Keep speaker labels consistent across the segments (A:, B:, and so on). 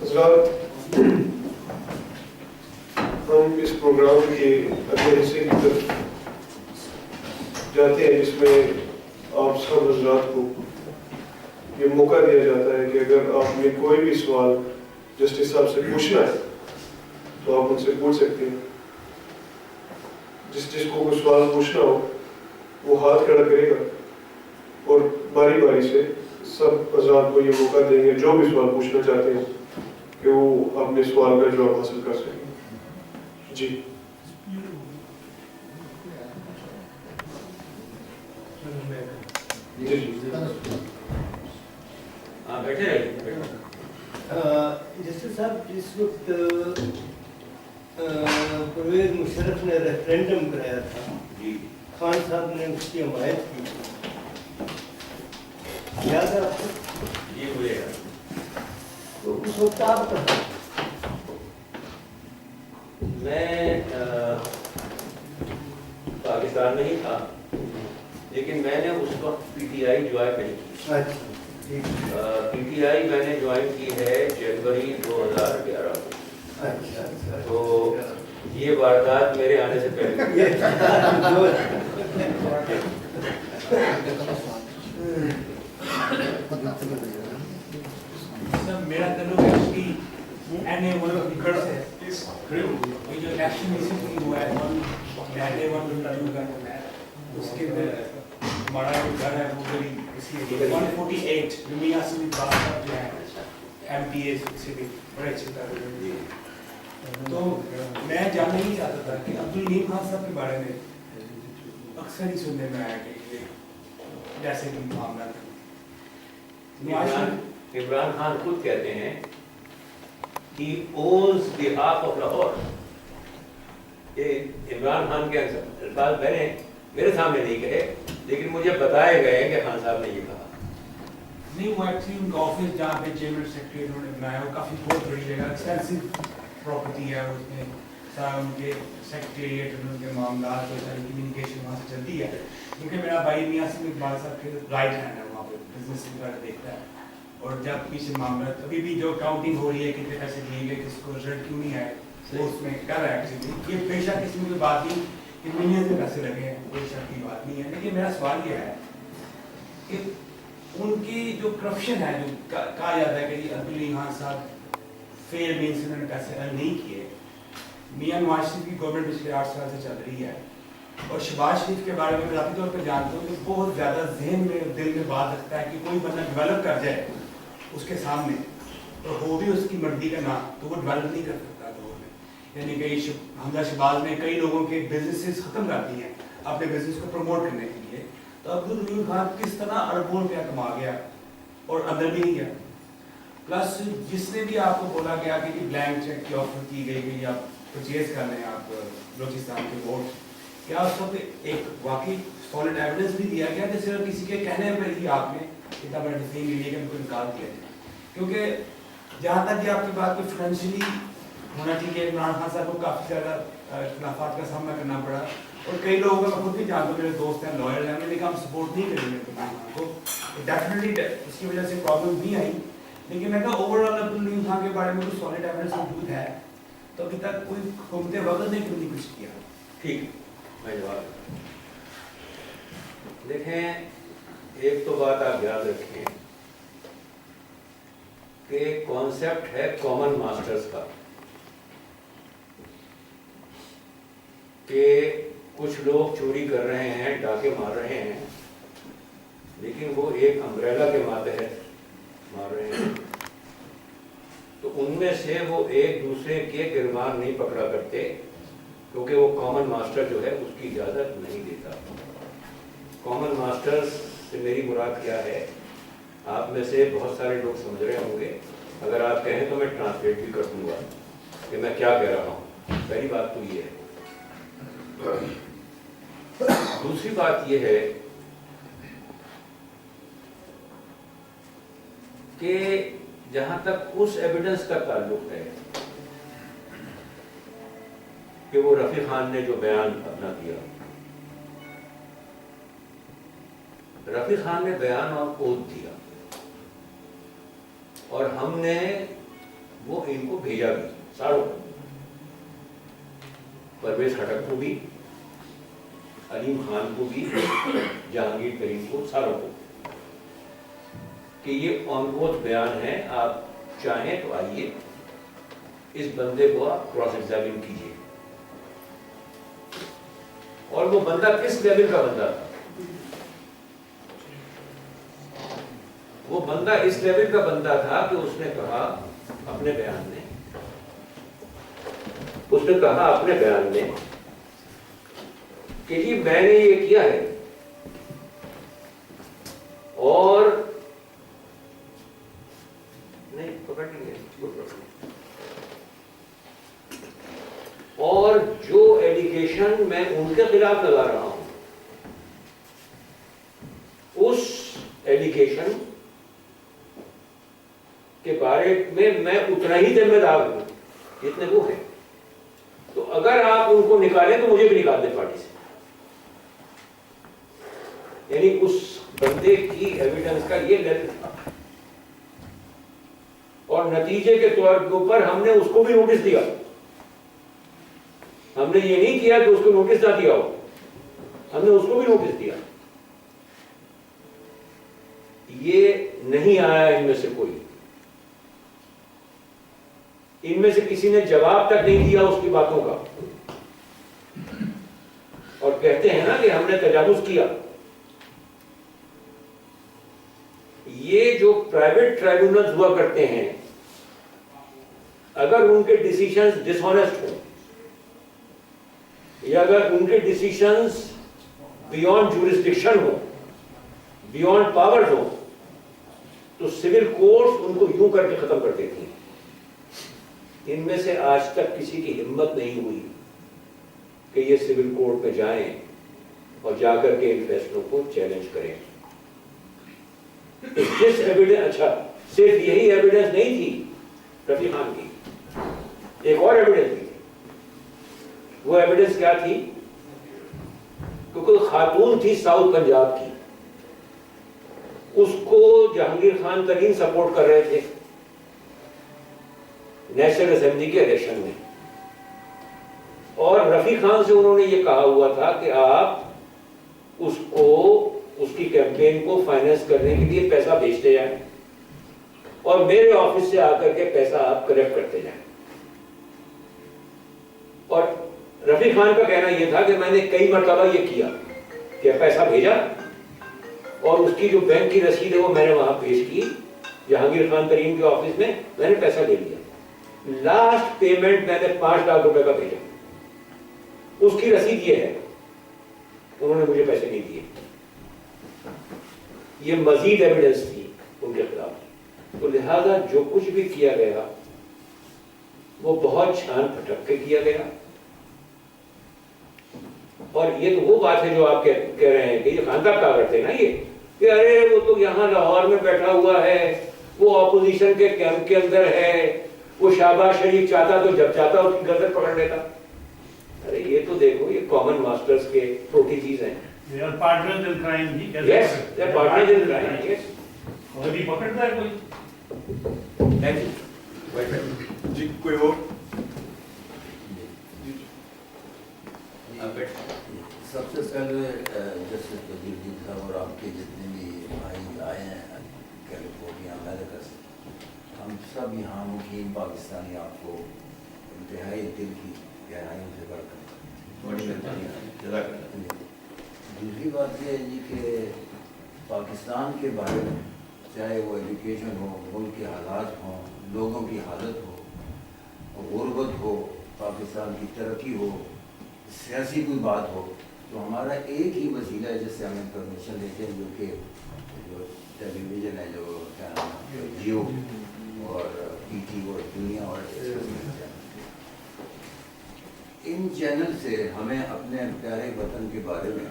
A: حضرات، ہم اس پروگرام کے اگلے حصے کی طرف جاتے ہیں، جس میں آپ سب حضرات کو یہ موقع دیا جاتا ہے کہ اگر آپ نے کوئی بھی سوال جسٹس صاحب سے پوچھنا ہے تو آپ ان سے پوچھ سکتے ہیں. جس کو کوئی سوال پوچھنا ہو وہ ہاتھ کھڑا کرے گا اور باری باری سے سب حضرات کو یہ موقع دیں گے جو بھی سوال پوچھنا چاہتے ہیں کہ وہ اپنے سوال کا جواب حاصل کر سکیں. جی
B: جسٹس صاحب، جس وقت پرویز مشرف نے ریفرینڈم کرایا تھا، خان صاحب نے اس کی حمایت کی تھی، یاد ہے آپ کو؟
C: جی مجھے
B: تو اس وقت آپ کہاں؟
C: میں پاکستان میں ہی تھا، لیکن میں نے اس وقت پی ٹی آئی جوائن نہیں کی. پی ٹی آئی میں نے جوائن کی ہے جنوری 2011 میں. تو یہ واردات میرے آنے سے پہلے.
D: میرا تعلق ایکچولی این اے ون سے جو الیکشن ریسنٹلی ہوا ہے این اے ون اس کے اندر ہمارا جو گھر ہے وہ قریب اسی 148 میاں سے بات کر جو ہے ایم پی اے سے بھی بڑے اچھے تعلق. تو میں جاننا ہی چاہتا تھا کہ عبدالحلیم خان صاحب کے بارے میں اکثر ہی سننے میں آیا کہ جیسے کہ معاملہ
C: عمران خان خود کہتے ہیں he owns the half of Lahore. یہ عمران خان کے الفاظ میں نے میرے سامنے نہیں کہے، لیکن مجھے بتائے گئے کہ خان صاحب نے یہ کہا.
D: نہیں، وہ ایکچولی ان کا آفس جہاں پہ چیئرمین سیکرٹری انہوں نے بنایا وہ کافی بہت بڑی جگہ، ایکسٹینسو پراپرٹی ہے. اس میں سارا ان کے سیکریٹریٹ ان کے معاملات اور ساری کمیونیکیشن وہاں سے چلتی ہے. کیونکہ میرا بھائی میاں سم اقبال صاحب کے رائٹ ہینڈ ہے وہاں پہ، بزنس وغیرہ دیکھتا ہے. اور جب پیچھے معاملات ابھی بھی جو کاؤنٹنگ ہو رہی ہے کتنے پیسے دیے گئے کس کو رزلٹ کیوں نہیں آئے وہ اس میں کر رہا ہے. ایکچولی یہ پیشہ قسم کی بات نہیں کہ ملین سے پیسے لگے ہیں، کوئی شک کی بات نہیں ہے. لیکن میرا سوال یہ ہے کہ ان کی جو کرپشن ہے، جو کہا جاتا ہے کہ عبدالحلیم خان صاحب فیل مینس انہوں نے پیسے ارن نہیں کیے. میاں نواز شریف کی گورنمنٹ پچھلے 8 سال سے چل رہی ہے، اور شہباز شریف کے بارے میں ذاتی طور پہ جانتا ہوں کہ بہت زیادہ ذہن میں دل میں بات رکھتا ہے کہ کوئی بندہ ڈیولپ کر جائے اس کے سامنے تو وہ بھی اس کی مرضی کا نہ تو وہ ڈیولپ نہیں کر سکتا دور میں. یعنی کہ حمزہ شہباز نے کئی لوگوں کے بزنسز ختم کر دیے ہیں اپنے بزنس کو پروموٹ کرنے کے لیے. تو عبدالحلیم خان کس طرح اربوں روپیہ کما گیا اور اندر بھی نہیں گیا. پلس جس نے بھی آپ کو بولا گیا کہ بلینک چیک کی آفر کی گئی کہ آپ پرچیز کر لیں آپ بلوچستان کے ووٹ، کیا اس وقت ایک واقعی سالڈ ایویڈنس بھی دیا گیا کہ صرف کسی کے کہنے پہ ہی آپ نے اتنا بڑا ڈیسیژن لیا کہ ان کو انکار کیا جائے؟ کیونکہ جہاں تک یہ آپ کی بات کو فائنینشلی ہونا چاہیے، عمران خان صاحب کو کافی زیادہ اختلافات کا سامنا کرنا پڑا. اور کئی لوگوں کا میں خود بھی جانتا ہوں، میرے دوست ہیں لائر ہیں، انہوں نے کہا ہم سپورٹ نہیں کریں گے عمران خان کو. ڈیفینیٹلی اس کی وجہ سے پرابلم نہیں آئی، لیکن میں کہا اوور آل عبدالحلیم خان کے بارے میں کوئی سالڈ ایویڈنس موجود ہے تو ابھی تک کوئی حکومت وقت نے کیوں نہیں کچھ کیا؟
C: ٹھیک، میں جواب دیکھیں. ایک تو بات آپ یاد رکھیں کہ کانسیپٹ ہے کامن ماسٹرز کا، کہ کچھ لوگ چوری کر رہے ہیں، ڈاکے مار رہے ہیں، لیکن وہ ایک امبریلا کے ماتحت مار رہے ہیں. تو ان میں سے وہ ایک دوسرے کے گرمان نہیں پکڑا کرتے، کیونکہ وہ کامن ماسٹر جو ہے اس کی اجازت نہیں دیتا. کامن ماسٹر سے میری مراد کیا ہے، آپ میں سے بہت سارے لوگ سمجھ رہے ہوں گے. اگر آپ کہیں تو میں ٹرانسلیٹ بھی کر دوں گا کہ میں کیا کہہ رہا ہوں. پہلی بات تو یہ ہے. دوسری بات یہ ہے کہ جہاں تک اس ایویڈنس کا تعلق ہے کہ وہ رفیع خان نے جو بیان اپنا دیا، رفیع خان نے بیان اور کوٹ دیا، اور ہم نے وہ ان کو بھیجا بھی ساروں کو، پرویز خٹک کو بھی، علیم خان کو بھی، جہانگیر ترین کو، ساروں کو، کہ یہ آن اوتھ بیان ہے، آپ چاہیں تو آئیے اس بندے کو آپ کراس ایگزامن کیجیے۔ اور وہ بندہ کس لیول کا بندہ تھا؟ وہ بندہ اس لیول کا بندہ تھا کہ اس نے کہا اپنے بیان میں، کہ جی میں نے یہ کیا ہے، اور نہیں پکڑ لیں گے، اور جو ایلیگیشن میں ان کے خلاف لگا رہا ہوں، اس ایلیگیشن کے بارے میں اتنا ہی ذمہ دار ہوں جتنے وہ ہیں۔ تو اگر آپ ان کو نکالیں تو مجھے بھی نکال دیں پارٹی سے۔ یعنی اس بندے کی ایویڈنس کا یہ لیول تھا، اور نتیجے کے طور کے اوپر ہم نے اس کو بھی نوٹس دیا۔ ہم نے یہ نہیں کیا کہ اس کو نوٹس نہ دیا ہو، ہم نے اس کو بھی نوٹس دیا۔ یہ نہیں آیا ان میں سے کوئی، ان میں سے کسی نے جواب تک نہیں دیا اس کی باتوں کا، اور کہتے ہیں نا کہ ہم نے تجاوز کیا۔ یہ جو پرائیویٹ ٹرائبیونلز ہوا کرتے ہیں، اگر ان کے ڈیسیشنز ڈس آنیسٹ ہوں، یا اگر ان کے ڈیسیشنز بیونڈ جورسڈکشن ہوں، بیونڈ پاور ہوں، تو سول کورٹس ان کو یوں کر کے ختم کر دیتی ہیں۔ ان میں سے آج تک کسی کی ہمت نہیں ہوئی کہ یہ سول کورٹ میں جائیں اور جا کر کے ان فیصلوں کو چیلنج کریں۔ جس ایویڈنس، اچھا صرف یہی ایویڈنس نہیں تھی رفیع خان کی، ایک اور ایویڈنس بھی تھی۔ وہ ایویڈنس کیا تھی؟ کہ کوئی خاتون تھی ساؤتھ پنجاب کی، اس کو جہانگیر خان ترین سپورٹ کر رہے تھے نیشنل اسمبلی کے الیکشن میں، اور رفیع خان سے انہوں نے یہ کہا ہوا تھا کہ آپ اس کو، اس کی کیمپین کو فائننس کرنے کے لیے پیسہ بھیجتے جائیں، اور میرے آفس سے آ کر کے پیسہ آپ کلیکٹ کرتے جائیں۔ اور رفیع خان کا کہنا یہ تھا کہ میں نے کئی مرتبہ یہ کیا کہ پیسہ بھیجا، اور اس کی جو بینک کی رسید ہے وہ میں نے وہاں پیش کی جہانگیر خان ترین کے آفس میں نے پیسہ لے لیا۔ لاسٹ پیمنٹ میں نے 5 لاکھ روپے کا بھیجا، اس کی رسید یہ ہے، انہوں نے مجھے پیسے نہیں دیے۔ یہ مزید ایویڈنس تھی ان کے خلاف۔ تو لہذا جو کچھ بھی کیا گیا وہ بہت چھان پھٹک کے کیا گیا، اور یہ تو وہ بات ہے جو آپ کہہ رہے ہیں کہ یہ خان صاحب کہا کرتے ہیں نا، یہ کہ ارے وہ تو یہاں لاہور میں بیٹھا ہوا ہے، وہ اپوزیشن کے کیمپ کے اندر ہے، وہ شہباز شریف چاہتا تو جب چاہتا اس کی گردن پکڑ لیتا۔ ارے یہ تو دیکھو، یہ کامن ماسٹرز کے چھوٹی چیز ہیں۔
E: They are partners in crime بھی۔
C: Yes, they are partners in crime, yes.
E: اور بھی پکڑتا ہے کوئی؟
C: Thank you.
A: جی کوئی اور؟
F: سب سے پہلے جسٹس وزیر جی صاحب اور آپ کے جتنے بھی بھائی آئے ہیں کیلیفورنیا امریکہ سے، ہم سب یہاں مقیم پاکستانی آپ کو انتہائی دل کی گہرائیوں سے کرتے ہیں۔ بڑی مہربانی۔ دوسری بات یہ ہے جی کہ پاکستان کے بارے میں چاہے وہ ایجوکیشن ہو، ملک کے حالات ہوں، لوگوں کی حالت ہو، غربت ہو، پاکستان کی ترقی ہو، سیاسی کوئی بات ہو، تو ہمارا ایک ہی وسیلہ ہے جس سے ہم انفارمیشن لیتے ہیں، جو کہ جو ٹیلی ویژن ہے، جو کیا نام ہے، جیو اور پی ٹی اور دنیا اور ان چینل سے ہمیں اپنے پیارے وطن کے بارے میں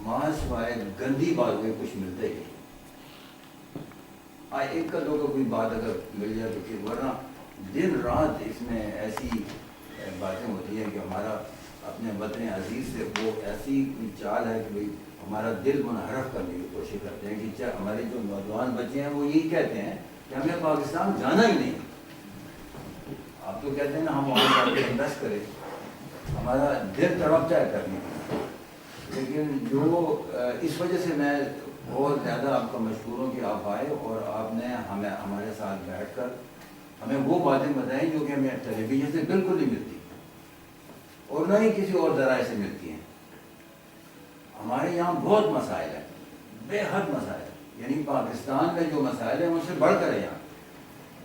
F: ماسوائے گندی باتیں کچھ ملتے ہی، ایک کا دو کا کوئی بات اگر مل جائے تو پھر، ورنہ دن رات اس میں ایسی باتیں ہوتی ہیں کہ ہمارا اپنے وطن عزیز سے وہ ایسی چال ہے کہ بھئی ہمارا دل منحرف کرنے کی کوشش کرتے ہیں کہ ہمارے جو نوجوان بچے ہیں وہ یہی کہتے ہیں کہ ہمیں پاکستان جانا ہی نہیں، آپ تو کہتے ہیں نا ہم وہاں جا کے انویسٹ کریں، ہمارا دل تڑپتا ہے کرنے کا، لیکن جو اس وجہ سے میں بہت زیادہ آپ کا مشہور ہوں کہ آپ آئے اور آپ نے ہمیں ہمارے ساتھ بیٹھ کر ہمیں وہ باتیں بتائیں جو کہ ہمیں ٹیلی ویژن سے بالکل نہیں ملتی اور نہ ہی کسی اور ذرائع سے ملتی ہیں۔ ہمارے یہاں بہت مسائل ہیں، بے حد مسائل، یعنی پاکستان میں جو مسائل ہیں ان سے بڑھ کر ہے یہاں،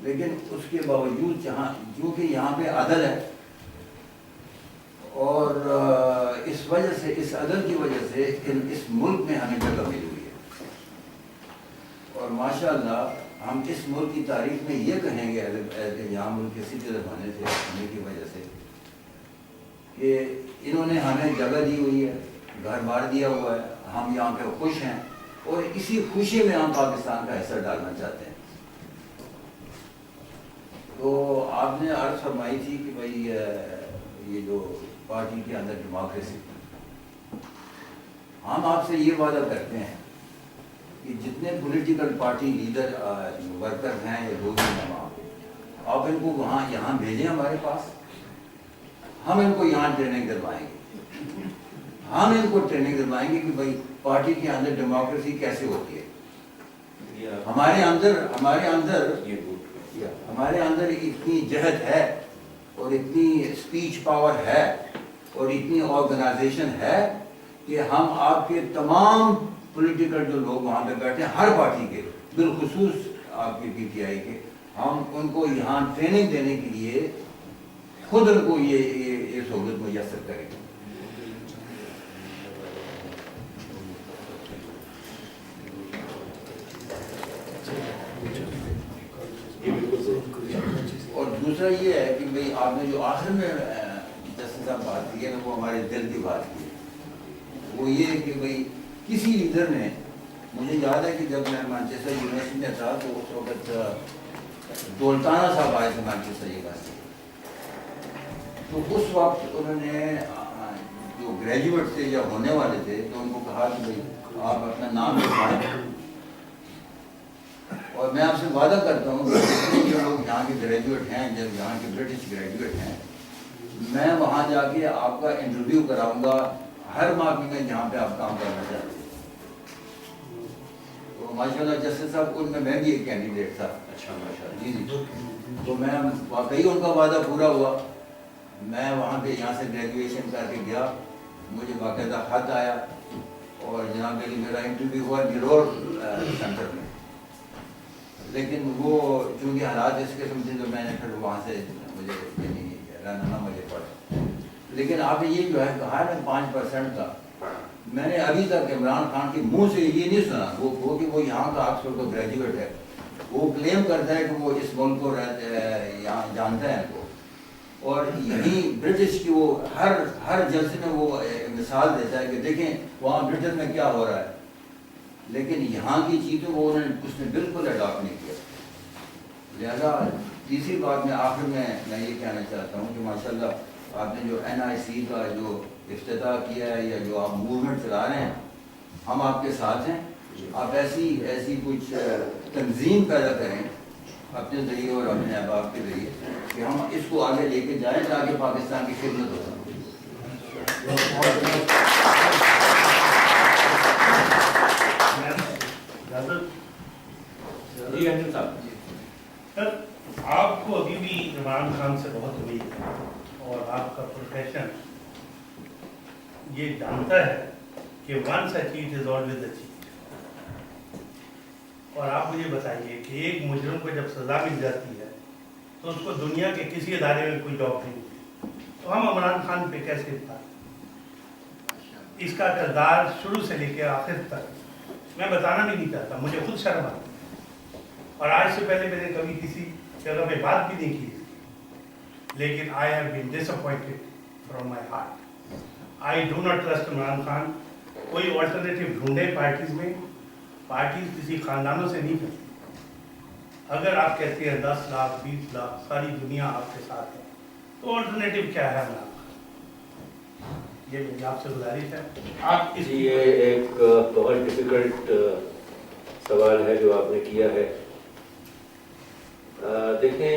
F: لیکن اس کے باوجود جہاں جو کہ یہاں پہ عدل ہے اور اس وجہ سے، اس عدل کی وجہ سے اس ملک میں ہمیں جگہ ملی ہوئی ہے، اور ماشاءاللہ ہم اس ملک کی تاریخ میں یہ کہیں گے یہاں ملک کے سٹیزن ہونے سے، ہونے کی وجہ سے کہ انہوں نے ہمیں جگہ دی ہوئی ہے، گھر بار دیا ہوا ہے، ہم یہاں پہ خوش ہیں اور اسی خوشی میں ہم پاکستان کا حصہ ڈالنا چاہتے ہیں۔ تو آپ نے عرض فرمائی تھی کہ بھائی یہ جو پارٹی کے اندر ڈیموکریسی، ہم آپ سے یہ وعدہ کرتے ہیں کہ جتنے پولیٹیکل پارٹی لیڈر ورکر ہیں یا لوگ ہیں وہاں، آپ ان کو وہاں یہاں بھیجیں ہمارے پاس، ہم ان کو یہاں ٹریننگ دلوائیں گے، ہم ان کو ٹریننگ دلوائیں گے کہ بھائی پارٹی کے اندر ڈیموکریسی کیسے ہوتی ہے۔ ہمارے اندر اتنی جہد ہے اور اتنی اسپیچ پاور ہے اور اتنی آرگنائزیشن ہے کہ ہم آپ کے تمام پولیٹیکل جو لوگ وہاں پہ بیٹھے ہیں ہر پارٹی کے، بالخصوص آپ کے پی ٹی آئی کے، ہم ان کو یہاں ٹریننگ دینے کے لیے خود ان کو یہ سہولت میسر کریں گے۔ اور دوسرا یہ ہے کہ بھئی آپ نے جو آخر میں جسٹس صاحب بات کی ہے نا، وہ ہمارے دل کی بات کی ہے، وہ یہ ہے کہ بھئی کسی لیڈر نے، مجھے یاد ہے کہ جب میں مانچسٹر یونیورسٹی میں تھا تو اس وقت دولتانہ صاحب آئے تھے مانچسٹر یونیورسٹی، تو اس وقت انہوں نے جو گریجویٹ تھے یا ہونے والے تھے تو ان کو کہا کہ بھئی آپ اپنا نام لکھائیں، اور میں آپ سے وعدہ کرتا ہوں کہ جتنے جو لوگ یہاں کے گریجویٹ ہیں، جب یہاں کے برٹش گریجویٹ ہیں، میں وہاں جا کے آپ کا انٹرویو کراؤں گا ہر محکمے میں جہاں پہ آپ کام کرنا چاہتے ہیں۔ تو ماشاء اللہ جسٹس صاحب ان میں بھی ایک کینڈیڈیٹ تھا۔ اچھا ماشاء اللہ، جی جی، تو میں واقعی ان کا وعدہ پورا ہوا، میں وہاں پہ یہاں سے گریجویشن کر کے گیا، مجھے باقاعدہ خط آیا اور جناب علی میرا انٹرویو ہوا نیلور سینٹر میں، لیکن وہ چونکہ حالات اس قسم سے تو میں نے پھر وہاں سے مجھے یعنی رہنا مجھے پڑا، لیکن آپ نے یہ جو ہے کہا ہے نا 5% کا، میں نے ابھی تک عمران خان کے منہ سے یہ نہیں سنا وہ کہ وہ یہاں کا آکسفورڈ کا گریجویٹ ہے، وہ کلیم کرتا ہے کہ وہ اس ملک کو یہاں جانتا ہے کو، اور یہیں برٹش کی وہ ہر جلسے میں وہ مثال دیتا ہے کہ دیکھیں وہاں برٹن میں کیا ہو رہا ہے، لیکن یہاں کی چیزوں کو اس نے بالکل اڈاپٹ نہیں کیا۔ لہذا تیسری بات میں آخر میں یہ کہنا چاہتا ہوں کہ ماشاءاللہ آپ نے جو NIC کا جو افتتاح کیا ہے یا جو آپ موومنٹ چلا رہے ہیں، ہم آپ کے ساتھ ہیں، آپ ایسی کچھ تنظیم پیدا کریں اپنے ذریعے اور اپنے احباب کے ذریعے کہ ہم اس کو آگے لے کے جائیں تاکہ پاکستان کی خدمت ہو سکے۔
C: جی انجل صاحب،
E: سر آپ کو ابھی بھی عمران خان سے بہت امید ہے اور آپ کا پروفیشن یہ جانتا ہے کہ once achieved is always achieved, اور آپ مجھے بتائیے کہ ایک مجرم کو جب سزا مل جاتی ہے تو اس کو دنیا کے کسی ادارے میں کوئی جاب نہیں ملتی، تو ہم عمران خان پہ کیسے اتار؟ اس کا کردار شروع سے لے کے آخر تک میں بتانا بھی نہیں چاہتا، مجھے خود شرم آتی، اور آج سے پہلے میں نے کبھی کسی جگہ پہ بات بھی نہیں کی، لیکن I have been disappointed from my heart. I do not trust Imran Khan. کوئی آلٹرنیٹیو ڈھونڈے پارٹیز میں، پارٹیز کسی خاندانوں سے نہیں کرتی۔ اگر آپ کہتے ہیں 10 لاکھ 20 لاکھ ساری دنیا آپ کے ساتھ ہے، تو آلٹرنیٹیو کیا ہے عمران خان؟ یہ میری آپ سے گزارش ہے۔ آپ اس
C: یہ ایک بہت ڈیفیکلٹ سوال ہے جو آپ نے کیا ہے۔ دیکھیں،